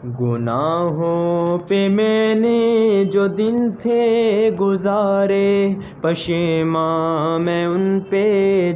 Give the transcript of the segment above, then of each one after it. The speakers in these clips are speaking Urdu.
گناہوں پہ میں نے جو دن تھے گزارے، پشیماں میں ان پہ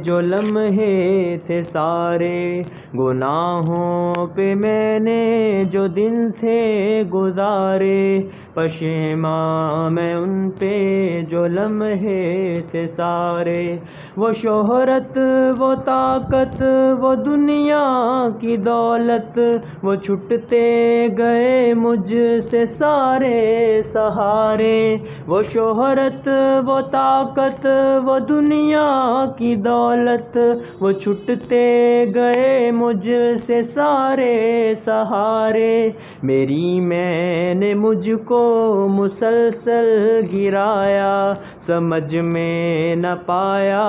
جو لمحے تھے سارے۔ گناہوں پہ میں نے جو دن تھے گزارے، پشیماں میں ان پہ جو لمحے تھے سارے۔ وہ شہرت، وہ طاقت، وہ دنیا کی دولت، وہ چھٹتے گئے مجھ سے سارے سہارے۔ وہ شہرت، وہ طاقت، وہ دنیا کی دولت، وہ چھٹتے گئے مجھ سے سارے سہارے۔ میری میں نے مجھ کو مسلسل گرایا، سمجھ میں نہ پایا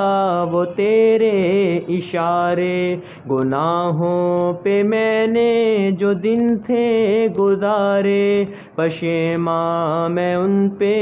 وہ تیرے اشارے۔ گناہوں پہ میں نے جو دن تھے گزارے، پشیماں میں ان پہ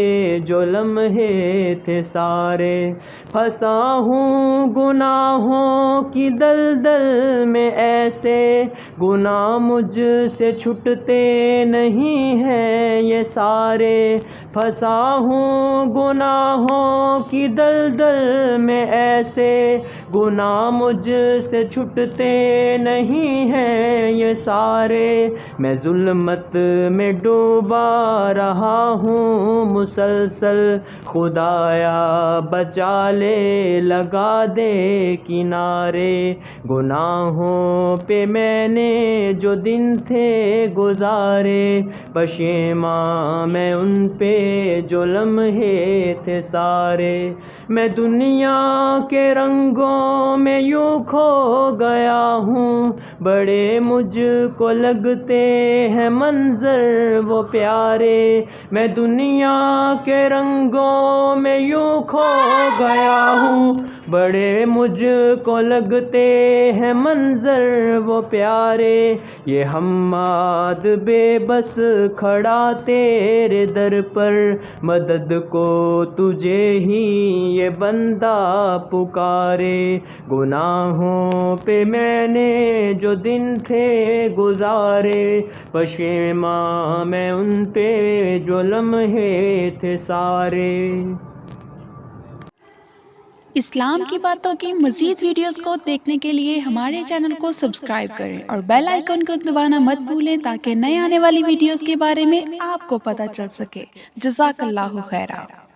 جو لمحے تھے سارے۔ پھنسا ہوں گناہوں کی دلدل میں ایسے، گناہ مجھ سے چھٹتے نہیں ہیں یہ سارے۔ پھنسا ہوں گناہوں کی دلدل میں ایسے، گناہ مجھ سے چھٹتے نہیں ہیں یہ سارے۔ میں ظلمت میں ڈوبا رہا ہوں مسلسل، خدایا بچا لے لگا دے کنارے۔ گناہوں پہ میں نے جو دن تھے گزارے، پشیماں میں ان پہ جو لمحے تھے سارے۔ میں دنیا کے رنگوں میں یوں کھو گیا ہوں، بڑے مجھ کو لگتے ہیں منظر وہ پیارے۔ میں دنیا کے رنگوں میں یوں کھو گیا ہوں، بڑے مجھ کو لگتے ہیں منظر وہ پیارے۔ یہ حماد بے بس کھڑا تیرے در پر، مدد کو تجھے ہی یہ بندہ پکارے۔ گناہوں پہ میں نے جو دن تھے گزارے، پشیماں میں ان پہ جو لمحے تھے سارے۔ اسلام کی باتوں کی مزید ویڈیوز کو دیکھنے کے لیے ہمارے چینل کو سبسکرائب کریں اور بیل آئیکن کو دبانا مت بھولیں تاکہ نئے آنے والی ویڈیوز کے بارے میں آپ کو پتہ چل سکے۔ جزاک اللہ خیرہ۔